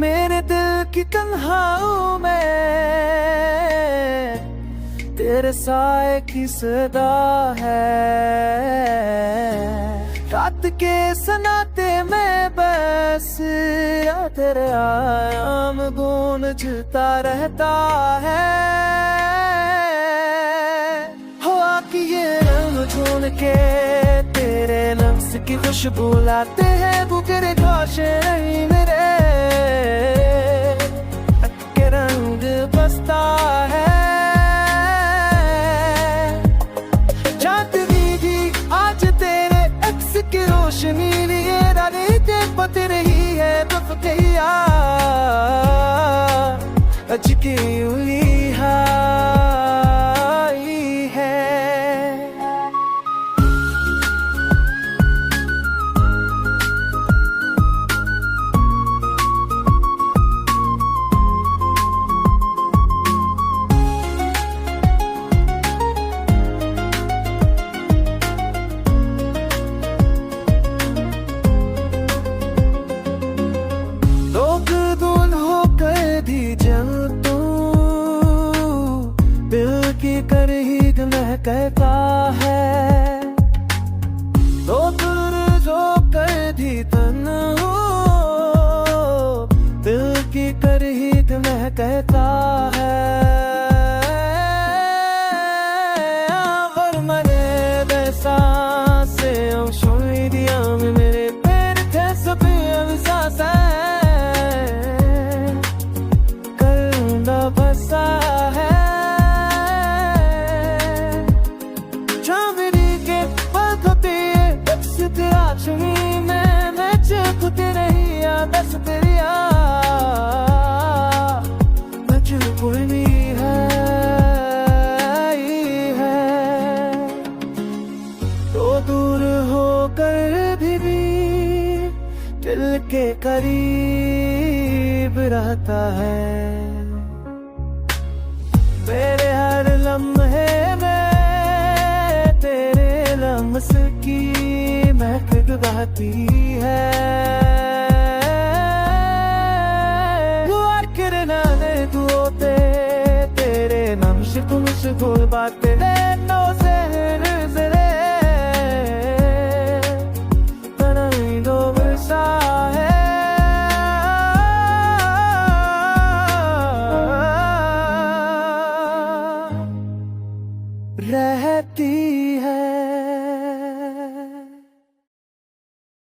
मेरे दिल की तन्हाओं में तेरे साए की सदा है। रात के सनाते में बस या तेरे आयाम गूंजता रहता है। हवा की ये रंग ढूंढ के तेरे लफ्ज़ की खुशबू लाते हैं। वो तेरे घोषे नहीं मेरे के रंग बसता है। आज तेरे अक्स की रोशनी लिए रानी देख रही है। बफतिया अजकी हुई है। कर ही महकता है तो दूर जो कर दी तन हो। दिल की कर ही महकता है। अगर मैंने वैसा से छोड़ दिया मेरे पैर थे सब एहसास करना बसा है। बस तेरी मजबूरी है तो दूर होकर भी दिल के करीब रहता है। मेरे हर लम्हे में तेरे लम्स की महक बहती है। तेरे नम्श तुमश गुल बातें नो सहर जरे तनई दो बरसा है। रहती